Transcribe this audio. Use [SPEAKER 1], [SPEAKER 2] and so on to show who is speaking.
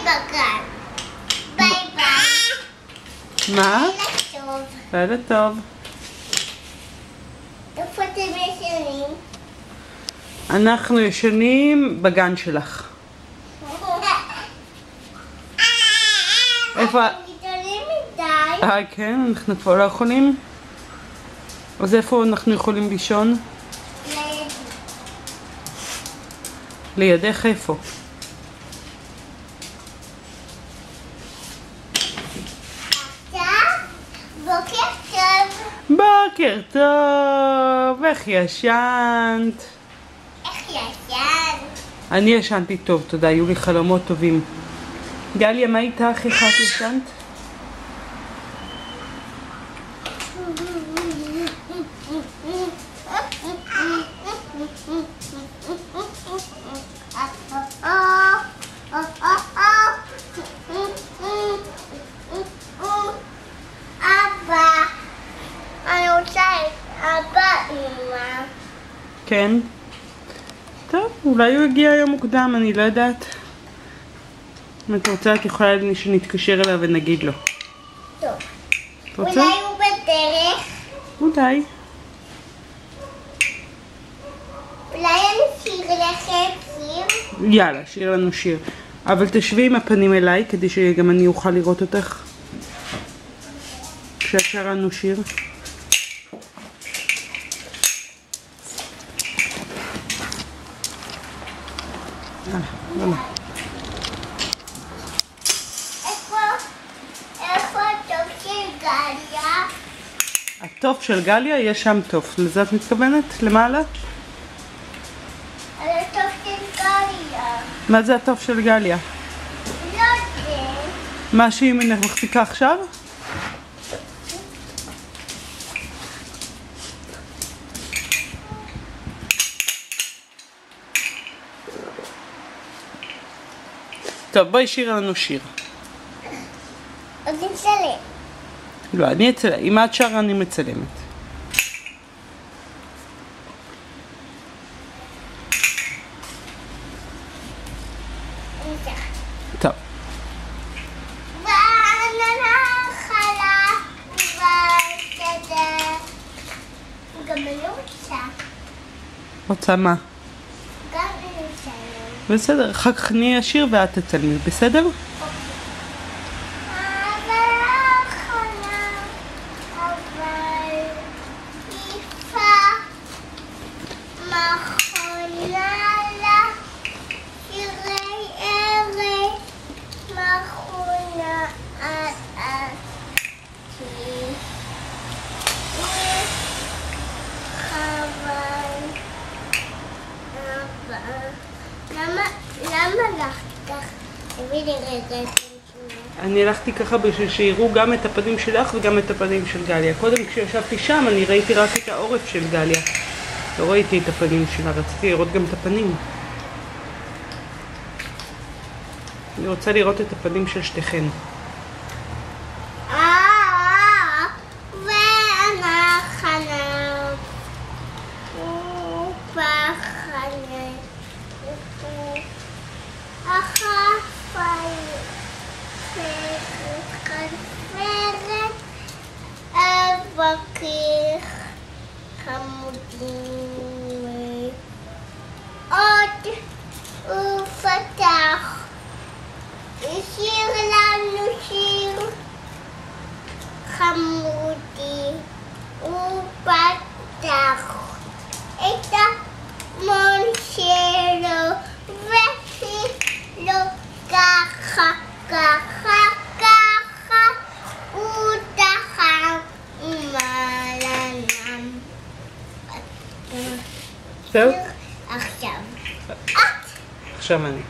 [SPEAKER 1] בגן. ביי ביי.
[SPEAKER 2] מה?
[SPEAKER 1] לילה טוב.
[SPEAKER 2] לילה טוב.
[SPEAKER 1] איפה אתם ישנים?
[SPEAKER 2] אנחנו ישנים בגן שלך. איפה?
[SPEAKER 1] אתם גדולים מדי.
[SPEAKER 2] כן, אנחנו כבר לא יכולים. אז איפה אנחנו יכולים לישון? לידך איפה?
[SPEAKER 1] בוקר טוב.
[SPEAKER 2] בוקר טוב, איך ישנת?
[SPEAKER 1] איך ישן?
[SPEAKER 2] אני ישנתי טוב, תודה, היו לי חלומות טובים. גליה, מה איתך? איך את ישנת?
[SPEAKER 1] אבא, אני רוצה את אבא, אמא.
[SPEAKER 2] כן. טוב, אולי הוא יגיע היום מוקדם, אני לא יודעת. אם את רוצה, את יכולה שנתקשר אליו ונגיד לו.
[SPEAKER 1] טוב.
[SPEAKER 2] את רוצה?
[SPEAKER 1] אולי הוא בדרך?
[SPEAKER 2] אולי.
[SPEAKER 1] אולי אני אשאיר לכם שיר?
[SPEAKER 2] יאללה, שיר לנו שיר. אבל תשבי עם הפנים אליי, כדי שגם אני אוכל לראות אותך. כשאת שרה לנו שיר. יאללה.
[SPEAKER 1] איפה הטוב של גליה?
[SPEAKER 2] הטוף של גליה, יש שם טוף. לזה את מתכוונת? למעלה?
[SPEAKER 1] על הטוב של גליה.
[SPEAKER 2] מה זה הטוף של גליה?
[SPEAKER 1] לא זה.
[SPEAKER 2] מה שהיא מחזיקה עכשיו? טוב, בואי שיר לנו שיר.
[SPEAKER 1] עוד נצלם.
[SPEAKER 2] לא, אני אצלם. אם את שרה אני מצלמת. טוב.
[SPEAKER 1] גם אני רוצה.
[SPEAKER 2] רוצה מה?
[SPEAKER 1] גם אני רוצה.
[SPEAKER 2] בסדר, אחר כך אני אשיר ואת תצלמי, בסדר?
[SPEAKER 1] למה הלכת? תביא לי רגע.
[SPEAKER 2] אני הלכתי ככה בשביל שיראו גם את הפנים שלך וגם את הפנים של גליה. קודם כשישבתי שם אני ראיתי רק את העורף של גליה. לא ראיתי את הפנים שלה, רציתי לראות גם את הפנים. אני רוצה לראות את הפנים של שתיכן.
[SPEAKER 1] חמודים עוד הוא פתח השאיר לנו שיר חמודי הוא פתח את המון שלו ושלו ככה ככה ככה הוא דחף מעלנם
[SPEAKER 2] זהו?
[SPEAKER 1] עכשיו
[SPEAKER 2] עכשיו אני